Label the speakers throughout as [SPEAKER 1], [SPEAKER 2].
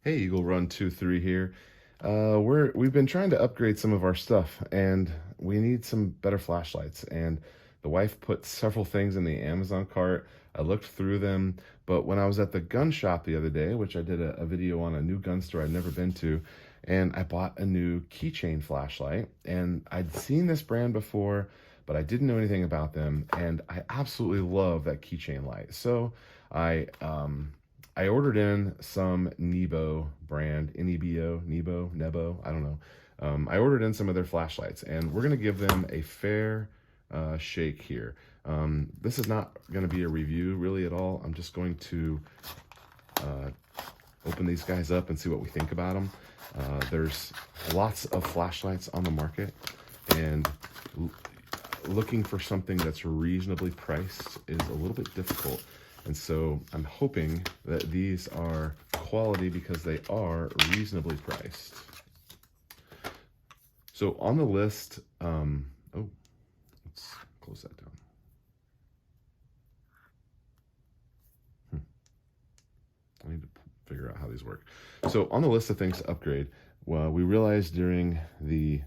[SPEAKER 1] Hey, Eagle Run 23 here. We've been trying to upgrade some of our stuff, and we need some better flashlights. And the wife put several things in the Amazon cart. I looked through them, but when I was at the gun shop the other day, which I did a video on a new gun store I'd never been to, and I bought a new keychain flashlight, and I'd seen this brand before, but I didn't know anything about them, and I absolutely love that keychain light. So I I ordered in some NEBO brand, NEBO, I don't know. I ordered in some of their flashlights, and we're going to give them a fair shake here. This is not going to be a review really at all. I'm just going to open these guys up and see what we think about them. There's lots of flashlights on the market, and looking for something that's reasonably priced is a little bit difficult. And so I'm hoping that these are quality because they are reasonably priced. So on the list, oh, let's close that down. I need to figure out how these work. So on the list of things to upgrade, well, we realized during the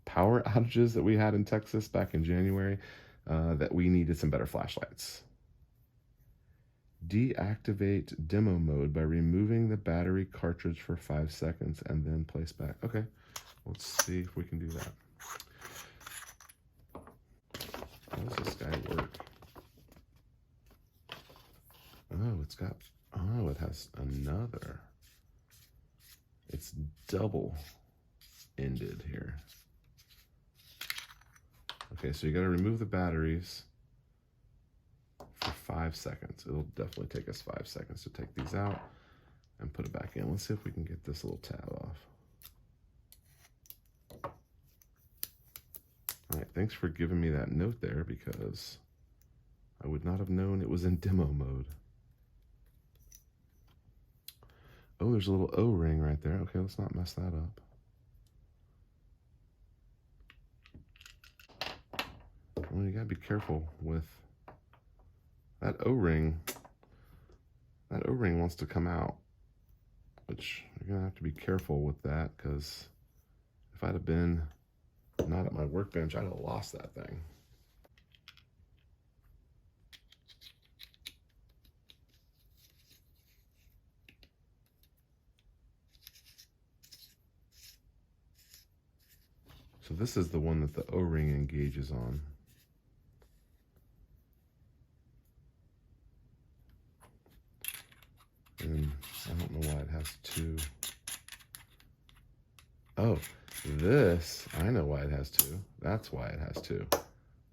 [SPEAKER 1] power outages that we had in Texas back in January that we needed some better flashlights. Deactivate demo mode by removing the battery cartridge for 5 seconds and then place back. Okay, let's see if we can do that. How does this guy work? Oh, it has another. It's double ended here. Okay, so you got to remove the batteries for 5 seconds. It'll definitely take us 5 seconds to take these out and put it back in. Let's see if we can get this little tab off. All right, thanks for giving me that note there because I would not have known it was in demo mode. Oh, there's a little O-ring right there. Okay, let's not mess that up. Well, you gotta be careful with that O-ring. That O-ring wants to come out, which you're gonna have to be careful with that because if I'd have been not at my workbench, I'd have lost that thing. So this is the one that the O-ring engages on. And I don't know why it has two. Oh, this, I know why it has two. That's why it has two.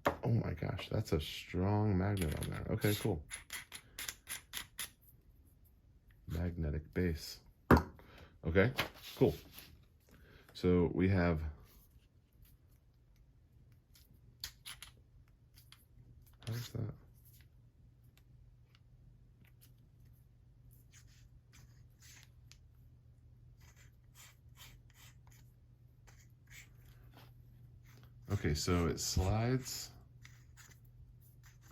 [SPEAKER 1] Oh my gosh, that's a strong magnet on there. Okay, cool. Magnetic base. Okay, cool. So we have how's that? Okay, so it slides.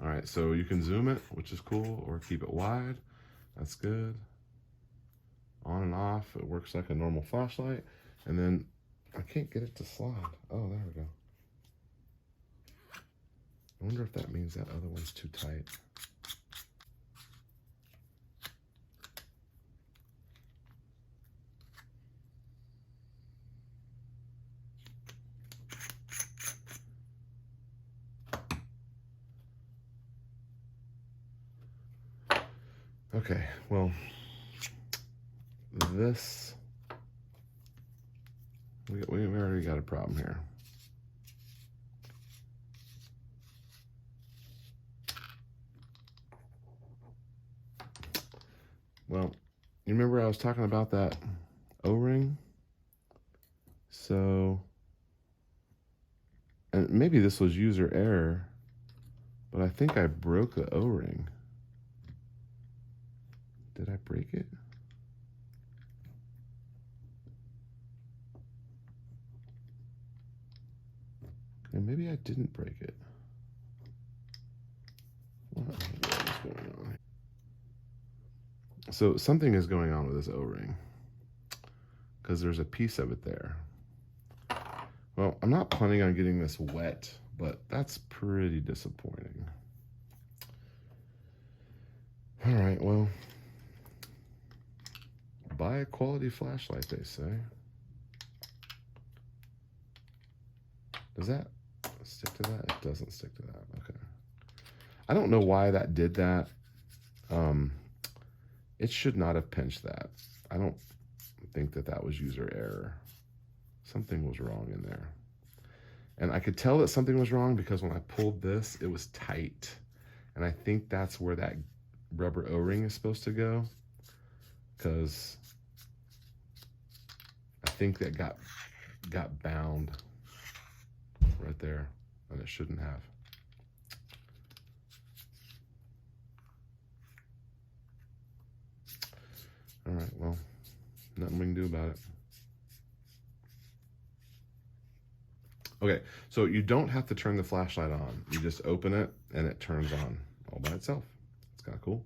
[SPEAKER 1] All right, so you can zoom it, which is cool, or keep it wide. That's good. On and off, it works like a normal flashlight. And then I can't get it to slide. Oh, there we go. I wonder if that means that other one's too tight. Okay, well, this, we already got a problem here. Well, you remember I was talking about that O-ring? So, and maybe this was user error, but I think I broke the O-ring. Did I break it? Okay, maybe I didn't break it. What is going on? So something is going on with this O-ring. because there's a piece of it there. Well, I'm not planning on getting this wet, but that's pretty disappointing. All right, well, buy a quality flashlight, they say. Does that stick to that? It doesn't stick to that. Okay. I don't know why that did that. It should not have pinched that. I don't think that that was user error. Something was wrong in there. And I could tell that something was wrong because when I pulled this, it was tight. And I think that's where that rubber O-ring is supposed to go, because I think that got bound right there, and it shouldn't have. All right, well, nothing we can do about it. Okay, so you don't have to turn the flashlight on. You just open it and it turns on all by itself. It's kind of cool.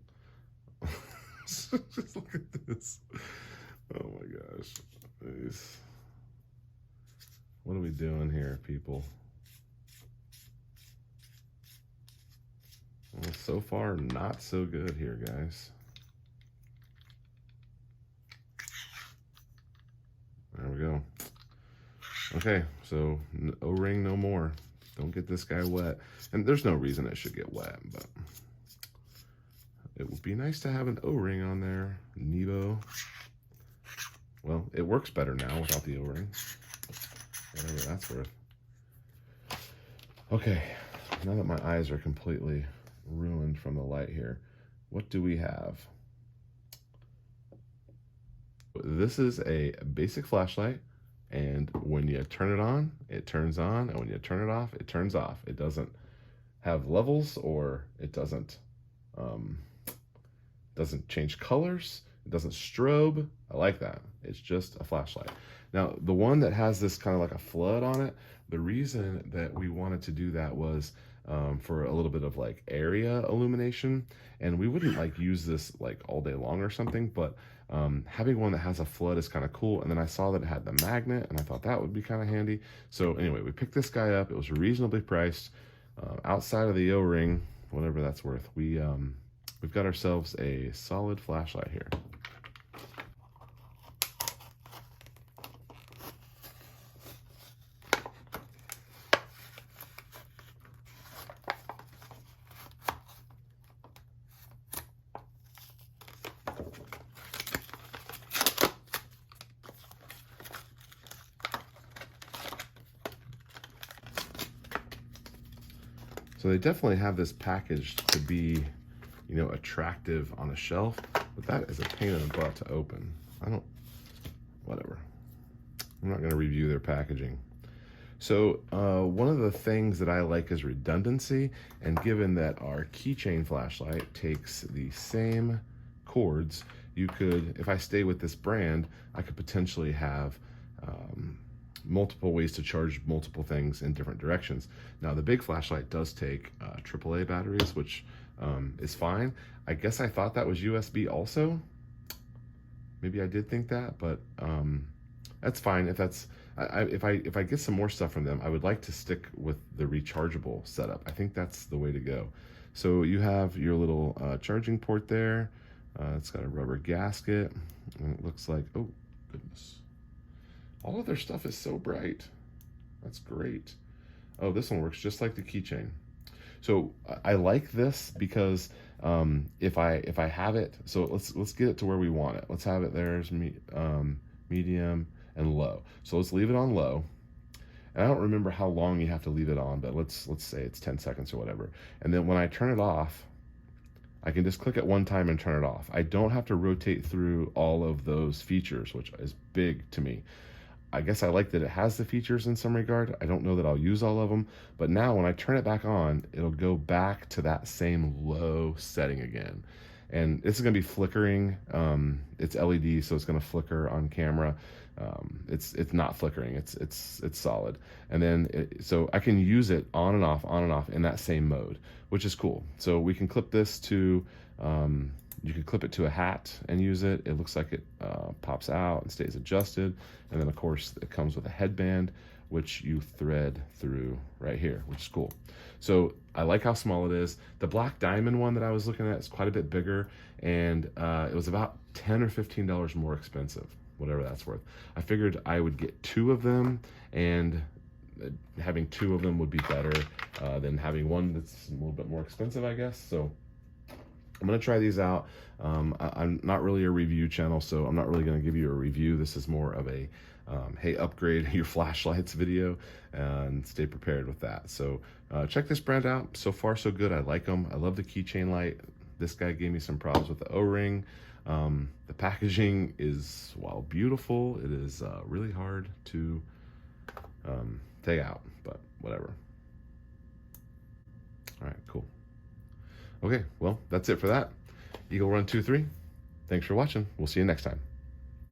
[SPEAKER 1] Just look at this. Oh my gosh. What are we doing here, people? Well, so far, not so good here, guys. There we go. Okay, so O-ring no more. Don't get this guy wet. And there's no reason it should get wet, but it would be nice to have an O-ring on there. NEBO. Well, it works better now without the O-ring. Whatever that's worth. Okay, now that my eyes are completely ruined from the light here, what do we have? This is a basic flashlight, and when you turn it on, it turns on, and when you turn it off, it turns off. It doesn't have levels, or it doesn't change colors. It doesn't strobe. I like that. It's just a flashlight. Now, the one that has this kind of like a flood on it, the reason that we wanted to do that was for a little bit of like area illumination, and we wouldn't like use this like all day long or something, but having one that has a flood is kind of cool. And then I saw that it had the magnet, and I thought that would be kind of handy. So anyway, we picked this guy up. It was reasonably priced, outside of the O-ring, whatever that's worth. We've got ourselves a solid flashlight here. So they definitely have this packaged to be, you know, attractive on a shelf, but that is a pain in the butt to open. Whatever. I'm not going to review their packaging. So one of the things that I like is redundancy, and given that our keychain flashlight takes the same cords, you could, if I stay with this brand, I could potentially have multiple ways to charge multiple things in different directions. Now, the big flashlight does take AAA batteries, which is fine. I guess I thought that was USB also. Maybe I did think that, but that's fine. If that's if I get some more stuff from them, I would like to stick with the rechargeable setup. I think that's the way to go. So you have your little charging port there. It's got a rubber gasket, and it looks like, oh goodness, all of their stuff is so bright. That's great. Oh, this one works just like the keychain. So I like this because if I have it, so let's get it to where we want it. Let's have it there's medium and low. So let's leave it on low. And I don't remember how long you have to leave it on, but let's say it's 10 seconds or whatever. And then when I turn it off, I can just click it one time and turn it off. I don't have to rotate through all of those features, which is big to me. I guess I like that it has the features in some regard. I don't know that I'll use all of them, but now when I turn it back on, it'll go back to that same low setting again. And this is gonna be flickering. It's LED, so it's gonna flicker on camera. It's not flickering, it's solid. And then, so I can use it on and off in that same mode, which is cool. So we can clip this to You can clip it to a hat and use it. It looks like it pops out and stays adjusted. And then of course it comes with a headband, which you thread through right here, which is cool. So I like how small it is. The black diamond one that I was looking at is quite a bit bigger, and it was about $10 or $15 more expensive, whatever that's worth. I figured I would get 2 of them, and having 2 of them would be better than having one that's a little bit more expensive, I guess. So I'm gonna try these out. I'm not really a review channel, so I'm not really gonna give you a review. This is more of a, hey, upgrade your flashlights video, and stay prepared with that. So check this brand out. So far, so good. I like them. I love the keychain light. This guy gave me some problems with the O-ring. The packaging is, while beautiful, it is really hard to take out, but whatever. All right, cool. Okay, well, that's it for that. Eagle Run 23. Thanks for watching. We'll see you next time.